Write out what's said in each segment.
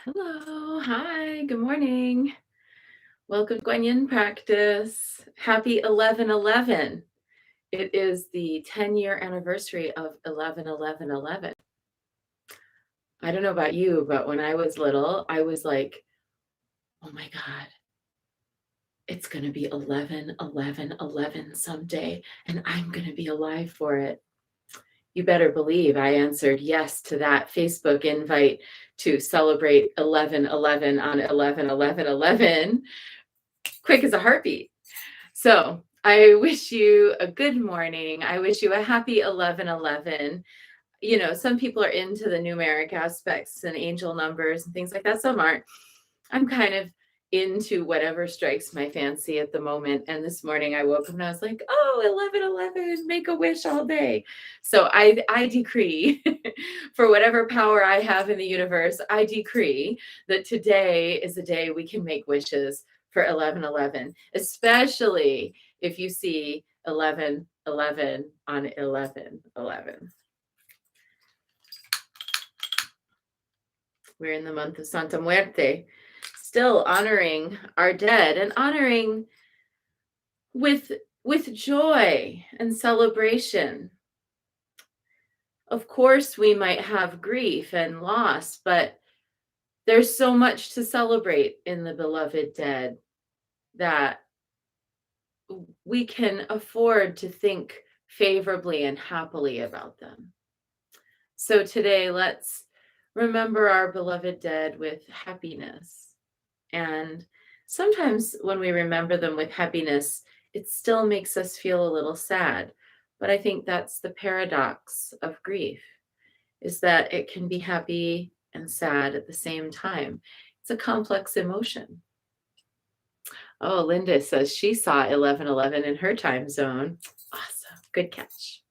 Hello. Hi. Good morning. Welcome to Guanyin practice. Happy 11/11. It is the 10-year anniversary of 11/11/11. I don't know about you, but when I was little, I was like, oh my God, it's going to be 11/11/11 someday, and I'm going to be alive for it. You better believe I answered yes to that Facebook invite to celebrate 11/11 on 11/11/11, quick as a heartbeat. So I wish you a good morning. I wish you a happy 11/11. You know, some people are into the numeric aspects and angel numbers and things like that. Some aren't. I'm kind of into whatever strikes my fancy at the moment. And this morning I woke up and I was like, oh, 11/11, make a wish all day. So I decree for whatever power I have in the universe, I decree that today is a day we can make wishes for 11/11, especially if you see 11/11 on 11/11. We're in the month of Santa Muerte, still honoring our dead and honoring with with joy and celebration. Of course, we might have grief and loss, but there's so much to celebrate in the beloved dead that we can afford to think favorably and happily about them. So today, let's remember our beloved dead with happiness. And sometimes when we remember them with happiness, it still makes us feel a little sad. But I think that's the paradox of grief, is that it can be happy and sad at the same time. It's a complex emotion. Oh, Linda says she saw 11/11 in her time zone. Awesome. Good catch.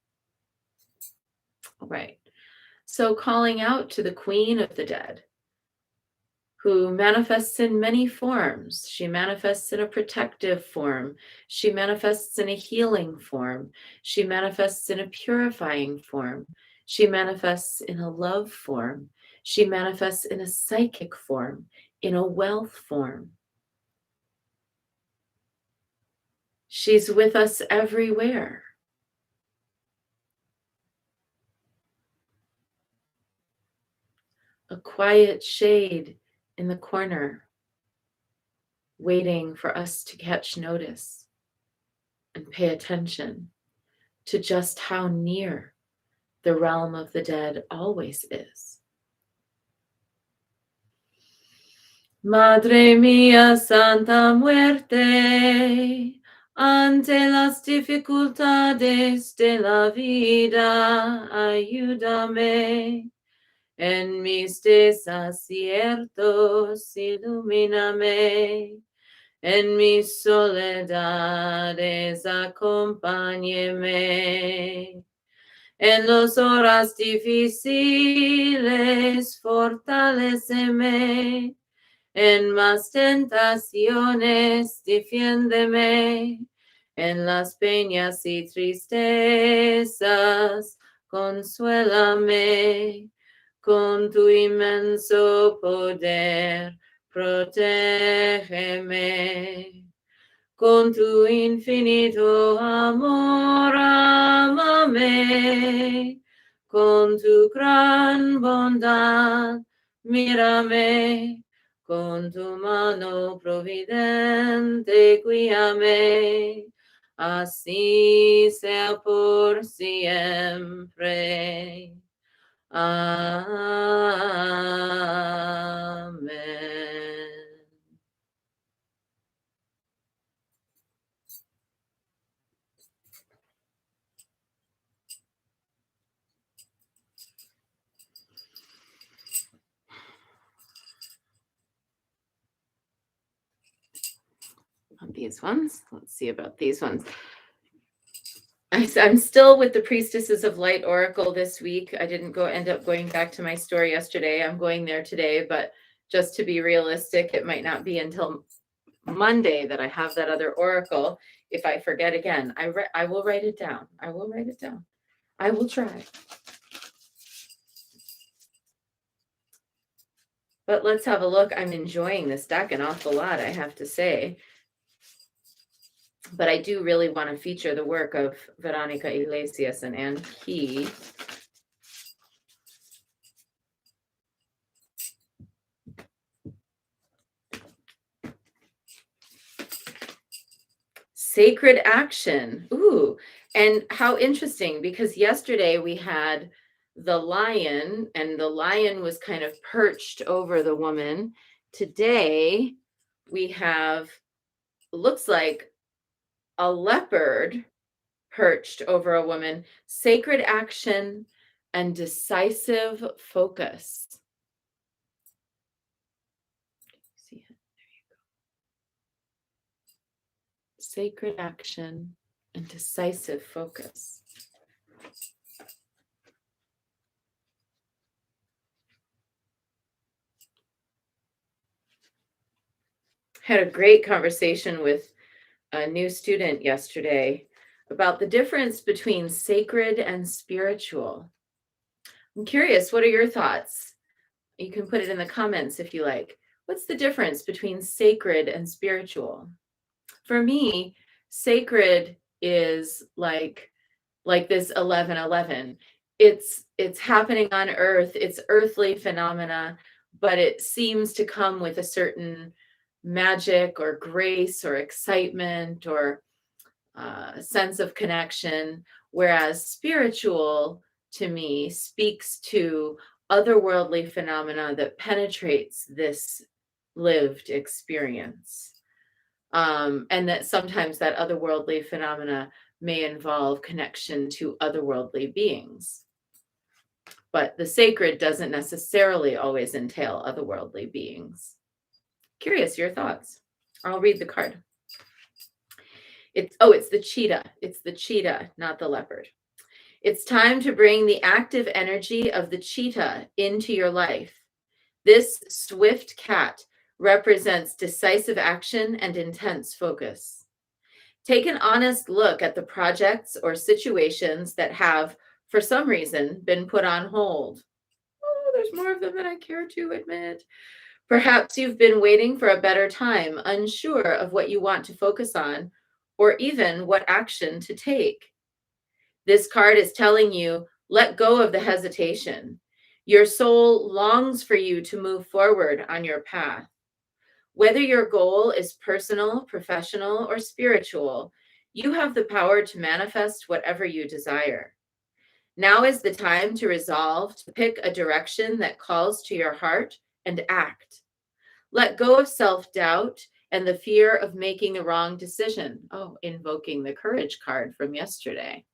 All right. So calling out to the queen of the dead, who manifests in many forms. She manifests in a protective form. She manifests in a healing form. She manifests in a purifying form. She manifests in a love form. She manifests in a psychic form, in a wealth form. She's with us everywhere. A quiet shade in the corner, waiting for us to catch notice and pay attention to just how near the realm of the dead always is. Madre mía, Santa Muerte, ante las dificultades de la vida, ayúdame. En mis desaciertos, ilumíname. En mis soledades, acompáñeme. En las horas difíciles, fortaléceme. En más tentaciones, defiéndeme. En las peñas y tristezas, consuélame. Con tu inmenso poder, protégeme. Con tu infinito amor, ámame. Con tu gran bondad, mírame. Con tu mano providente, guíame. Así sea por siempre. Amen. These ones. Let's see about these ones. I'm still with the Priestesses of Light Oracle this week. I didn't end up going back to my store yesterday. I'm going there today, but just to be realistic, it might not be until Monday that I have that other oracle. If I forget again, I will write it down. I will write it down. I will try. But let's have a look. I'm enjoying this deck an awful lot, I have to say. But I do really want to feature the work of Veronica Iglesias and Anne Key. Sacred action. Ooh, and how interesting, because yesterday we had the lion, and the lion was kind of perched over the woman. Today we have, looks like a leopard perched over a woman. Sacred action and decisive focus. See it? Sacred action and decisive focus. Had a great conversation with a new student yesterday about the difference between sacred and spiritual. I'm curious, what are your thoughts? You can put it in the comments if you like. What's the difference between sacred and spiritual? For me, sacred is like this 11:11. It's happening on earth, it's earthly phenomena, but it seems to come with a certain magic or grace or excitement or sense of connection, whereas spiritual to me speaks to otherworldly phenomena that penetrates this lived experience. And that sometimes that otherworldly phenomena may involve connection to otherworldly beings. But the sacred doesn't necessarily always entail otherworldly beings. Curious, your thoughts? I'll read the card. It's the cheetah. It's the cheetah, not the leopard. It's time to bring the active energy of the cheetah into your life. This swift cat represents decisive action and intense focus. Take an honest look at the projects or situations that have, for some reason, been put on hold. Oh, there's more of them than I care to admit. Perhaps you've been waiting for a better time, unsure of what you want to focus on, or even what action to take. This card is telling you, let go of the hesitation. Your soul longs for you to move forward on your path. Whether your goal is personal, professional, or spiritual, you have the power to manifest whatever you desire. Now is the time to resolve to pick a direction that calls to your heart and act. Let go of self-doubt and the fear of making the wrong decision. Oh, invoking the courage card from yesterday.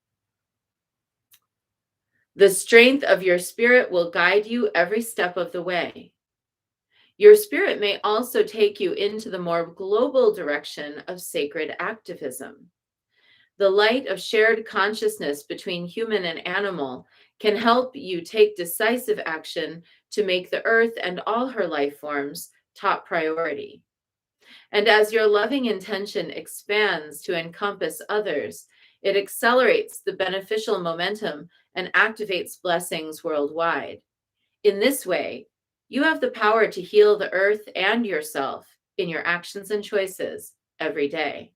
The strength of your spirit will guide you every step of the way. Your spirit may also take you into the more global direction of sacred activism. The light of shared consciousness between human and animal can help you take decisive action to make the earth and all her life forms top priority. And as your loving intention expands to encompass others, it accelerates the beneficial momentum and activates blessings worldwide. In this way, you have the power to heal the earth and yourself in your actions and choices every day.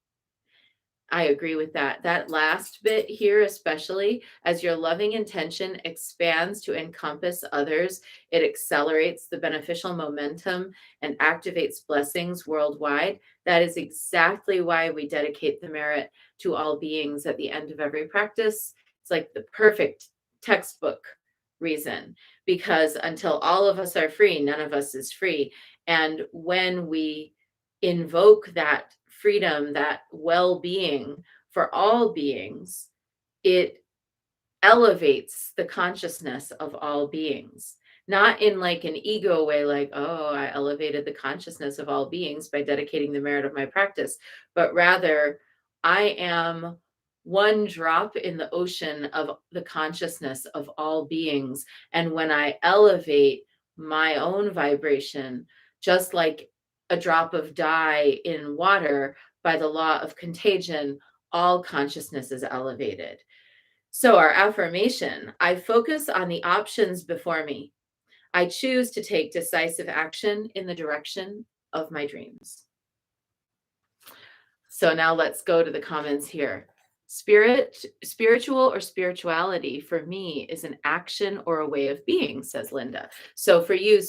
I agree with that. That last bit here, especially as your loving intention expands to encompass others, it accelerates the beneficial momentum and activates blessings worldwide. That is exactly why we dedicate the merit to all beings at the end of every practice. It's like the perfect textbook reason, because until all of us are free, none of us is free. And when we invoke that freedom, that well-being for all beings, it elevates the consciousness of all beings. Not in like an ego way, like, oh, I elevated the consciousness of all beings by dedicating the merit of my practice, but rather, I am one drop in the ocean of the consciousness of all beings. And when I elevate my own vibration, just like a drop of dye in water, by the law of contagion, all consciousness is elevated. So, our affirmation: I focus on the options before me. I choose to take decisive action in the direction of my dreams. So now let's go to the comments here. Spiritual or spirituality for me is an action or a way of being, says Linda. So for you,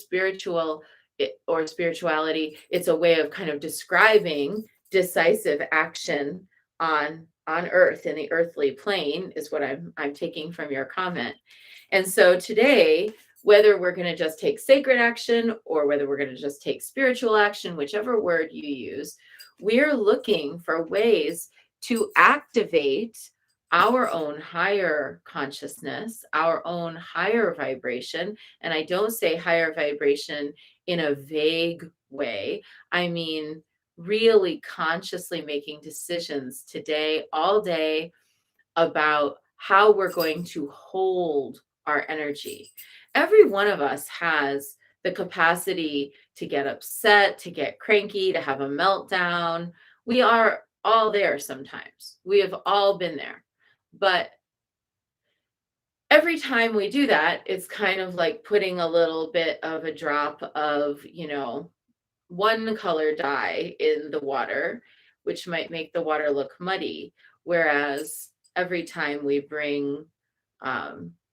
or spirituality, it's a way of kind of describing decisive action on earth, in the earthly plane, is what I'm taking from your comment. And so today, whether we're going to just take sacred action or whether we're going to just take spiritual action, whichever word you use, we're looking for ways to activate our own higher consciousness, our own higher vibration. And I don't say higher vibration in a vague way. I mean, really consciously making decisions today, all day, about how we're going to hold our energy. Every one of us has the capacity to get upset, to get cranky, to have a meltdown. We are all there sometimes. We have all been there. But every time we do that, it's kind of like putting a little bit of a drop of, one color dye in the water, which might make the water look muddy. Whereas every time we bring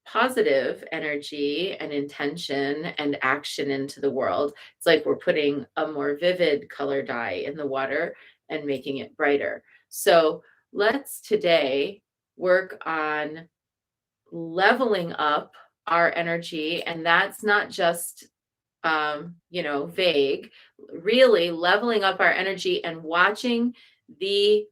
positive energy and intention and action into the world, it's like we're putting a more vivid color dye in the water and making it brighter. So let's today work on leveling up our energy. And that's not just vague, really leveling up our energy and watching the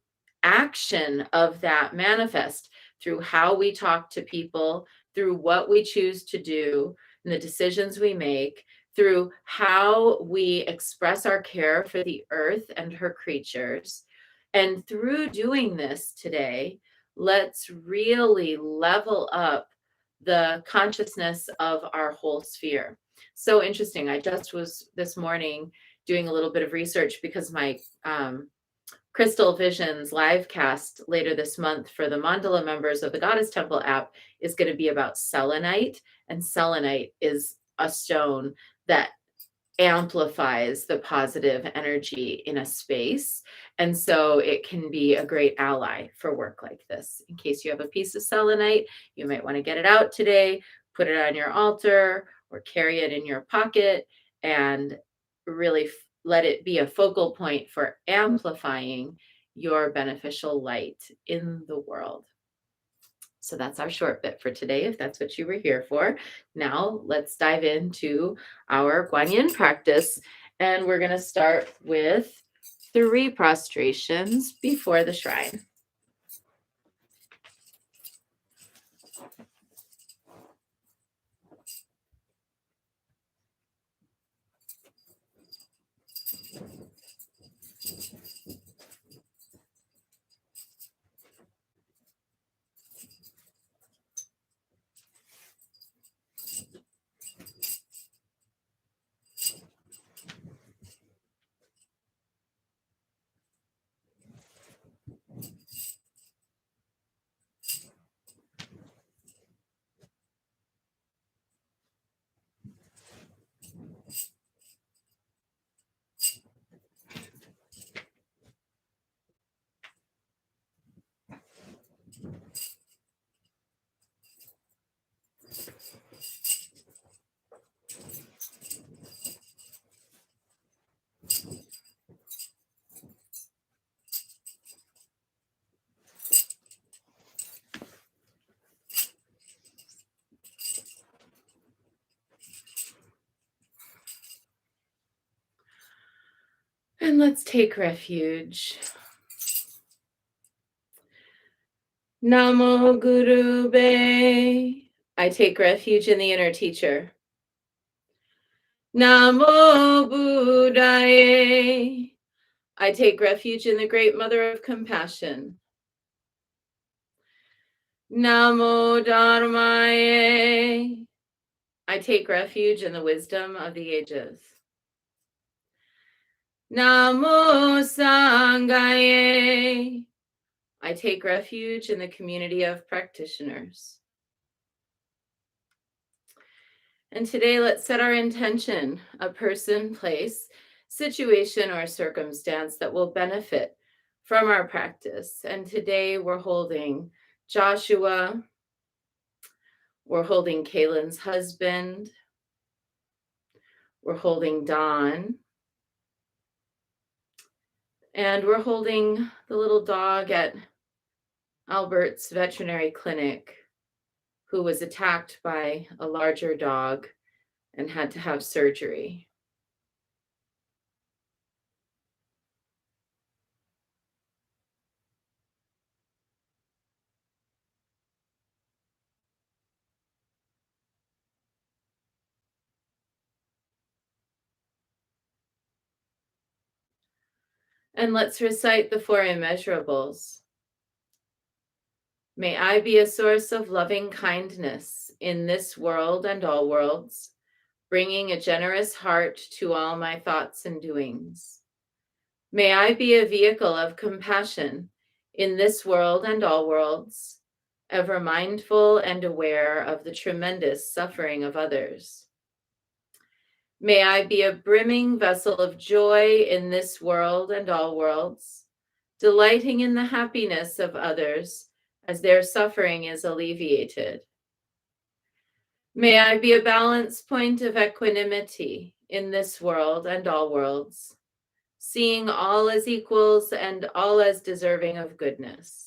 action of that manifest through how we talk to people, through what we choose to do, and the decisions we make, through how we express our care for the earth and her creatures. And through doing this today, let's really level up the consciousness of our whole sphere. So interesting. I just was this morning doing a little bit of research because my Crystal Visions live cast later this month for the Mandala members of the Goddess Temple app is going to be about selenite. And selenite is a stone that amplifies the positive energy in a space. And so it can be a great ally for work like this. In case you have a piece of selenite, you might want to get it out today, put it on your altar, or carry it in your pocket, and really let it be a focal point for amplifying your beneficial light in the world. So that's our short bit for today, if that's what you were here for. Now let's dive into our Guanyin practice. And we're going to start with 3 prostrations before the shrine. And let's take refuge. Namo Guru Be. I take refuge in the inner teacher. Namo Buddhaye. I take refuge in the great mother of compassion. Namo Dharmaye. I take refuge in the wisdom of the ages. Namo Sanghaye. I take refuge in the community of practitioners. And today, let's set our intention, a person, place, situation, or circumstance that will benefit from our practice. And today, we're holding Joshua, we're holding Kaylin's husband, we're holding Don, and we're holding the little dog at Albert's veterinary clinic who was attacked by a larger dog and had to have surgery. And let's recite the four immeasurables. May I be a source of loving kindness in this world and all worlds, bringing a generous heart to all my thoughts and doings. May I be a vehicle of compassion in this world and all worlds, ever mindful and aware of the tremendous suffering of others. May I be a brimming vessel of joy in this world and all worlds, delighting in the happiness of others as their suffering is alleviated. May I be a balance point of equanimity in this world and all worlds, seeing all as equals and all as deserving of goodness.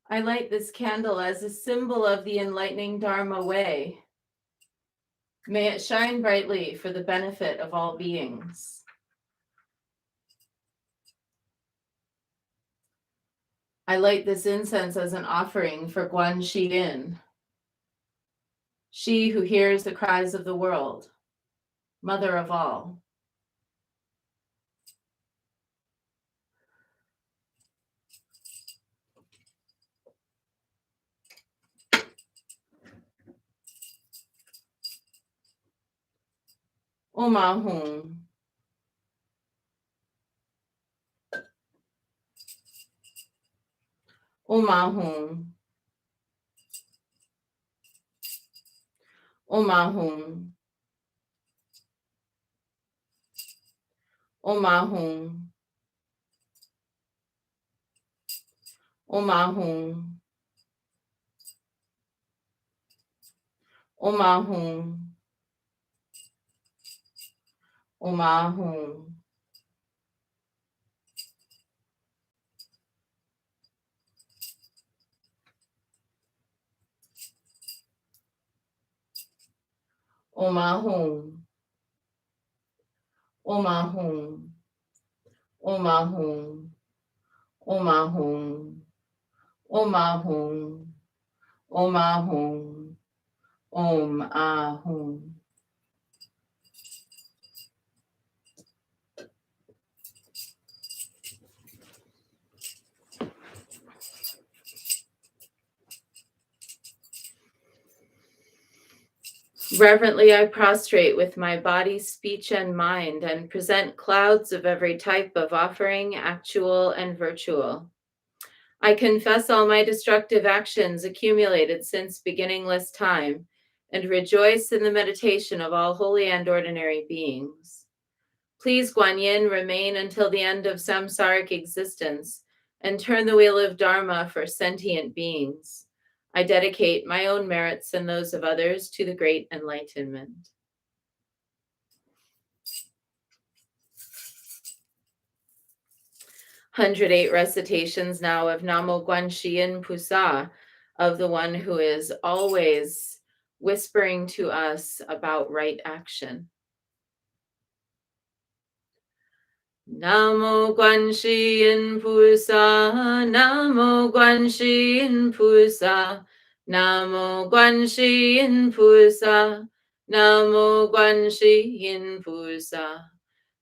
I light this candle as a symbol of the enlightening Dharma way. May it shine brightly for the benefit of all beings. I light this incense as an offering for Guan Shi Yin, she who hears the cries of the world, mother of all. Omahum. Omahum. Omahum. Omahum. Omahum. Omahum. Omahum. Omahum. Omahum. Omahum. Omahum. Omahum. Omahum. Om Ahum. Reverently, I prostrate with my body, speech, and mind and present clouds of every type of offering, actual and virtual. I confess all my destructive actions accumulated since beginningless time and rejoice in the meditation of all holy and ordinary beings. Please, Guan Yin, remain until the end of samsaric existence and turn the wheel of Dharma for sentient beings. I dedicate my own merits and those of others to the great enlightenment. "108 recitations now of Namo Guan Shi Yin Pusa, of the one who is always whispering to us about right action. Namo Guan Shi Yin Pusa, Namo Guan Shi Yin Pusa, Namo Guan Shi Yin Pusa, Namo Guan Shi Yin Pusa.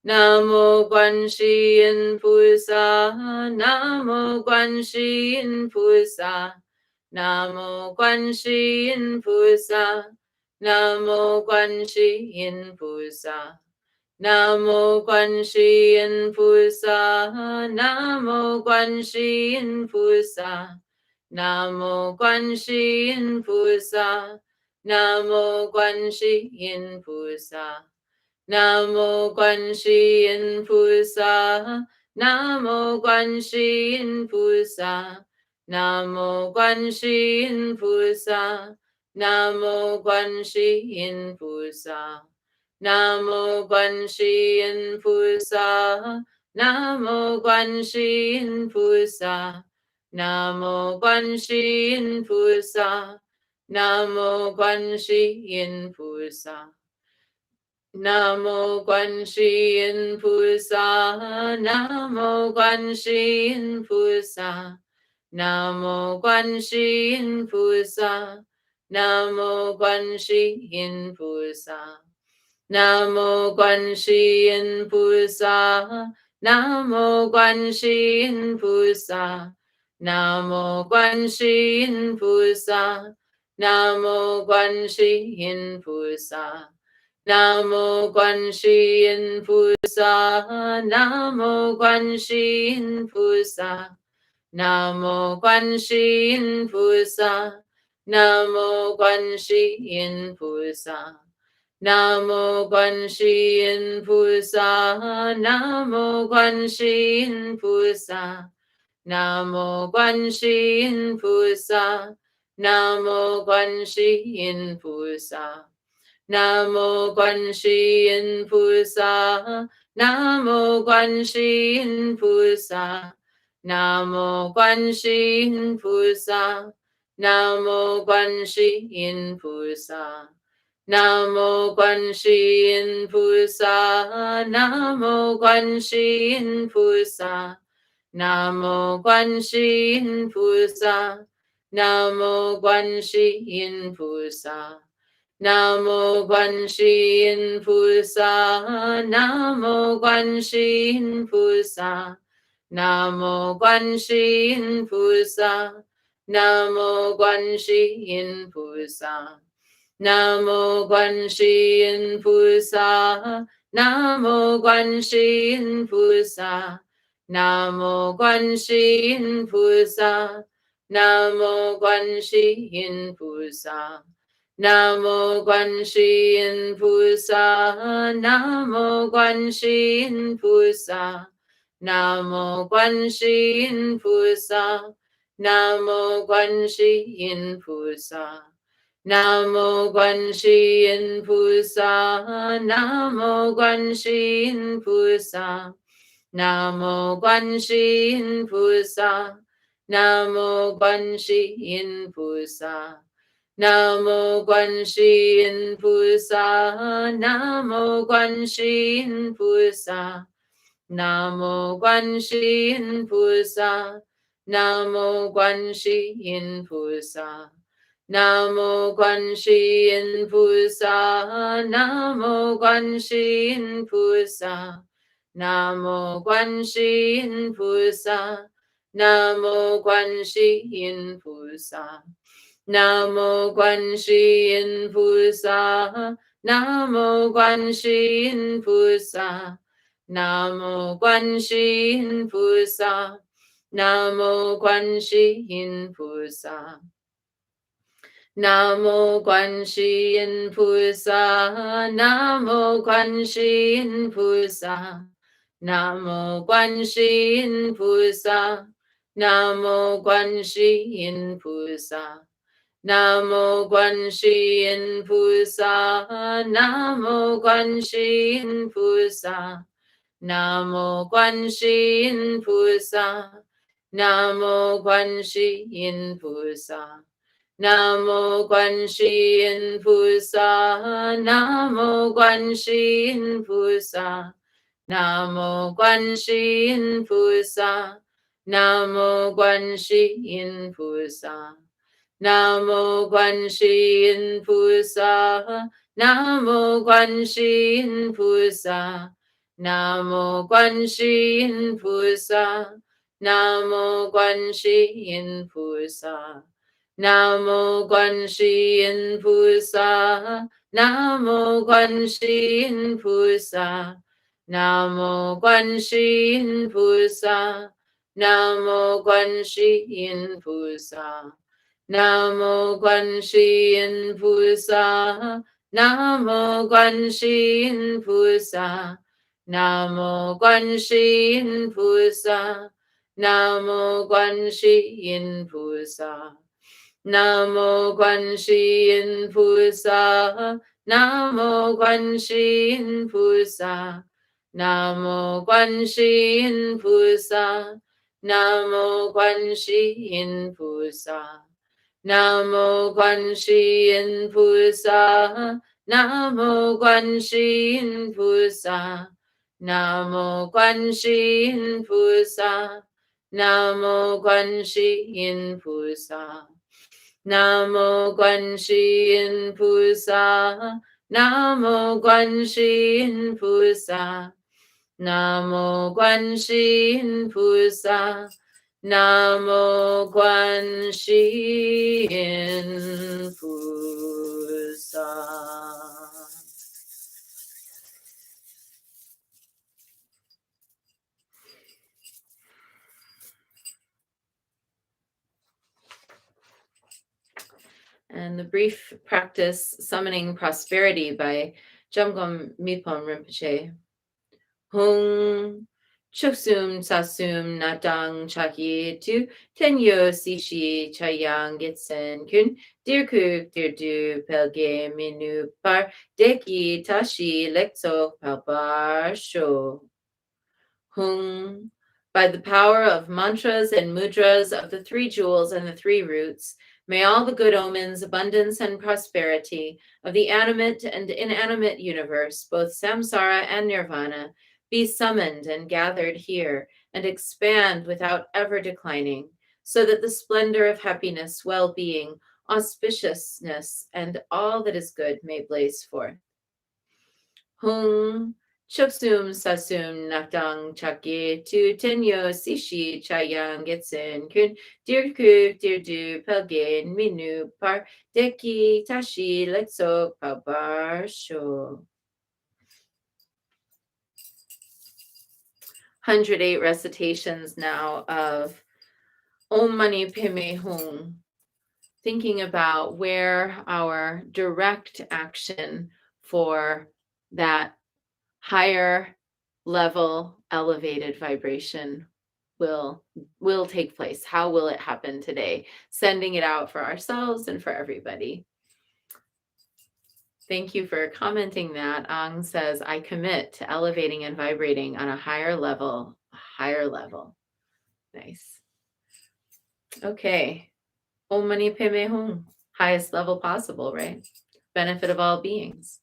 Namo Guan Shi Yin Pusa, Namo Guan Shi Yin Pusa, Namo Guan Shi Yin Pusa, Namo Guan Shi Yin Pusa. Namo Quan Shi Yin Pu Sa, Namo Quan Shi Yin Pu Sa, Namo Quan Shi Yin Pu Sa, Namo Quan Shi Yin Pu Sa, Namo Quan Shi Yin Pu Sa, Namo Quan Shi Yin Pu Sa, Namo Quan Shi Yin Pu Sa, Namo Quan Shi Yin Pu Sa. Namo Quan Shi Yin Pu Sa, Namo Quan Shi Yin Pu Sa, Namo Quan Shi Yin Pu Sa, Namo Quan Shi Yin Pu Sa. Namo Quan Shi Yin Pu Sa, Namo Quan Shi Yin Pu Sa, Namo Quan Shi Yin Pu Sa, Namo Quan Shi Yin Pu Sa. Namo Quan Shi Yin Pu Sa, Namo Quan Shi Yin Pu Sa, Namo Quan Shi Yin Pu Sa, Namo Quan Shi Yin Pu Sa, Namo Quan Shi Yin Pu Sa, Namo Quan Shi Yin Pu Sa, Namo Quan Shi Yin Pu Sa, Namo Quan Shi Yin Pu Sa. Namo Quan Shi Yin Pu Sa, Namo Quan Shi Yin Pu Sa, Namo Quan Shi Yin Pu Sa, Namo Quan Shi Yin Pu Sa, Namo Quan Shi Yin Pu Sa, Namo Quan Shi Yin Pu Sa, Namo Quan Shi Yin Pu Sa, Namo Quan Shi Yin Pu Sa. Namo Quan Shi Yin Pu Sa, Namo Quan Shi Yin Pu Sa, Namo Quan Shi Yin Pu Sa, Namo Quan Shi Yin Pu Sa, Namo Quan Shi Yin Pu Sa, Namo Quan Shi Yin Pu Sa, Namo Quan Shi Yin Pu Sa, Namo Quan Shi Yin Pu Sa. Namo Quan Shi Yin Pu Sa, Namo Quan Shi Yin Pu Sa, Namo Quan Shi Yin Pu Sa, Namo Quan Shi Yin Pu Sa, Namo Quan Shi Yin Pu Sa, Namo Quan Shi Yin Pu Sa, Namo Quan Shi Yin Pu Sa, Namo Quan Shi Yin Pu Sa. Namo Quan Shi Yin Pu Sa, Namo Quan Shi Yin Pu Sa, Namo Quan Shi Yin Pu Sa, Namo Quan Shi Yin Pu Sa, Namo Quan Shi Yin Pu Sa, Namo Quan Shi Yin Pu Sa, Namo Quan Shi Yin Pu Sa, Namo Quan Shi Yin Pu Sa. Namo Quan Shi Yin Pu Sa, Namo Quan Shi Yin Pu Sa, Namo Quan Shi Yin Pu Sa, Namo Quan Shi Yin Pu Sa, Namo Quan Shi Yin Pu Sa, Namo Quan Shi Yin Pu Sa, Namo Quan Shi Yin Pu Sa, Namo Quan Shi Yin Pu Sa. Namo Quan Shi Yin Pu Sa, Namo Quan Shi Yin Pu Sa, Namo Quan Shi Yin Pu Sa, Namo Quan Shi Yin Pu Sa, Namo Quan Shi Yin Pu Sa, Namo Quan Shi Yin Pu Sa, Namo Quan Shi Yin Pu Sa, Namo Quan Shi Yin Pu Sa. Namo Quan Shi Yin Pu Sa, Namo Quan Shi Yin Pu Sa, Namo Quan Shi Yin Pu Sa, Namo Quan Shi Yin Pu Sa, Namo Quan Shi Yin Pu Sa, Namo Quan Shi Yin Pu Sa, Namo Quan Shi Yin Pu Sa, Namo Quan Shi Yin Pu Sa. Namo Quan Shi Yin Pu Sa, Namo Quan Shi Yin Pu Sa, Namo Guanxi Yin Pusa. Namo Guanxi Yin Pusa. Namo Guanxi Yin Pusa. Namo Guanxi Yin Pusa. Namo Guanxi Yin Pusa. Namo Guanxi Yin Pusa. Namo Guanxi Yin Pusa. Namo Guanxi Yin Pusa. Namo Guanxi Yin Pusa. Namo Guanxi Yin Pusa. Namo Guanxi Yin Pusa. Namo Guanxi Yin Pusa. Namo Guanxi Yin Pusa. Namo Guanxi Yin Pusa. Namo Guanxi Yin Pusa. Namo Guanxi Yin Pusa. Namo Guanxi Yin Pusa. Namo Guanxi Yin Pusa. And the brief practice Summoning Prosperity by Jamgom Mipom Rinpoche. Hung Choksum Sasum Natang Chaki Tu Tenyo Sishi Chayang Gitsen Kun Dirku Dirdu Pelge Minu Par Deki Tashi Lekso Palpar Sho. Hung. By the power of mantras and mudras of the three jewels and the three roots, may all the good omens, abundance, and prosperity of the animate and inanimate universe, both samsara and nirvana, be summoned and gathered here and expand without ever declining, so that the splendor of happiness, well-being, auspiciousness, and all that is good may blaze forth. Hung. Choksum Sasum Nakdang Chakye Tu Tenyo Sishi Chayang Getsen Kun Dirku Dirdu Pelgin Minu Par Deki Tashi Letso Pabar Sho. 108 recitations now of Om Mani Padme Hum, thinking about where our direct action for that higher level elevated vibration will take place. How will it happen today? Sending it out for ourselves and for everybody. Thank you for commenting that. Ang says, I commit to elevating and vibrating on a higher level. Nice. Okay. Om Mani Padme Hum. Highest level possible, right? Benefit of all beings.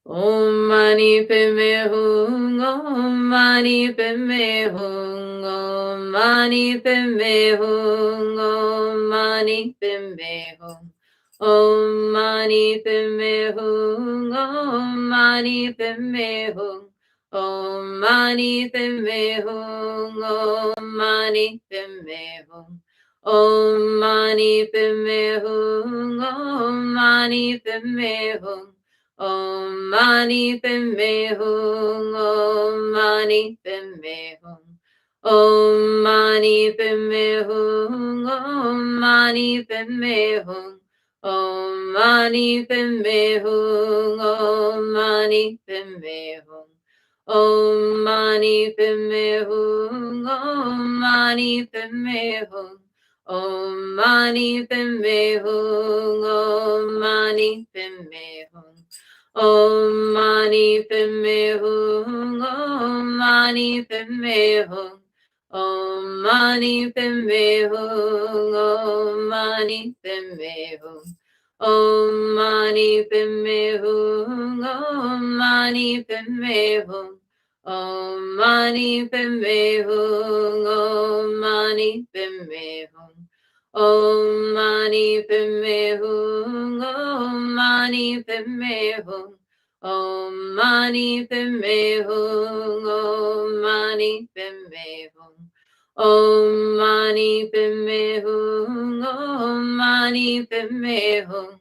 Om Mani Padme Hum, Om Mani Padme Hum, Om Mani Padme Hum, Om Mani Padme Hum, Om Mani Padme Hum, Om Mani Padme Hum, Om Mani Padme Hum, Om Mani Padme Hum, Om Mani Padme Hum, Om Mani Padme Hum. Om Mani Padme Hum, Om Mani Padme Hum, Om Mani Padme Hum, Om Mani Padme Hum, Om Mani Padme Hum, Om Mani Padme Hum, Om Mani Padme Hum, Om Mani Padme Hum, Om Mani Padme Hum, Om Mani Padme Hum. Om Mani Padme Hum, Om Mani Padme Hum, Om Mani Padme Hum, Om Mani Padme Hum, Om Mani Padme Hum, Om Mani Padme Hum, Om Mani Padme Hum, Om Mani Padme Hum. Om Mani Padme Hum, Om Mani Padme Hum, Om Mani Padme Hum, Om Mani Padme Hum, Om Mani Padme Hum, Om Mani Padme Hum,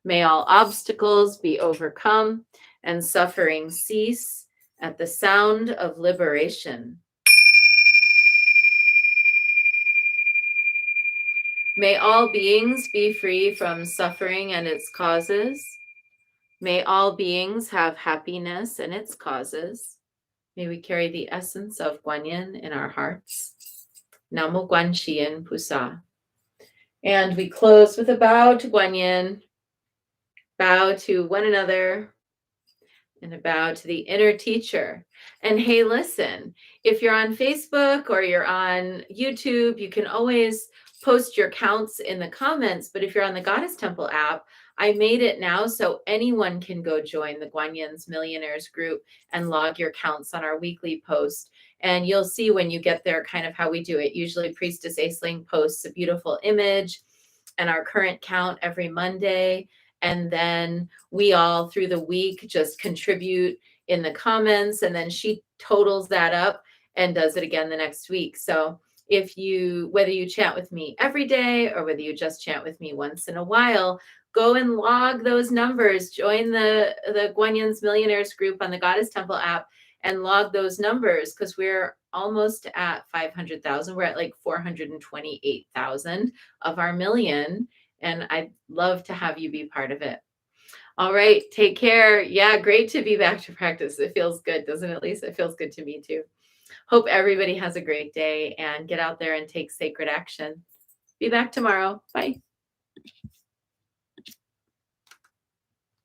May all obstacles be overcome and suffering cease at the sound of liberation. May all beings be free from suffering and its causes. May all beings have happiness and its causes. May we carry the essence of Guanyin in our hearts. Namo Guanxian Pusa. And we close with a bow to Guanyin, bow to one another, and a bow to the inner teacher. And hey, listen, if you're on Facebook or you're on YouTube, you can always post your counts in the comments. But if you're on the Goddess Temple app, I made it now so anyone can go join the Guanyin's Millionaires group and log your counts on our weekly post. And you'll see when you get there kind of how we do it. Usually Priestess Aisling posts a beautiful image and our current count every Monday. And then we all through the week just contribute in the comments, and then she totals that up and does it again the next week. So if you, whether you chat with me every day or whether you just chat with me once in a while, go and log those numbers, join the Guanyin's Millionaires group on the Goddess Temple app and log those numbers, because we're almost at 500,000. We're at like 428,000 of our million. And I'd love to have you be part of it. All right, take care. Yeah, great to be back to practice. It feels good, doesn't it, Lisa? It feels good to me too. Hope everybody has a great day and get out there and take sacred action. Be back tomorrow. Bye.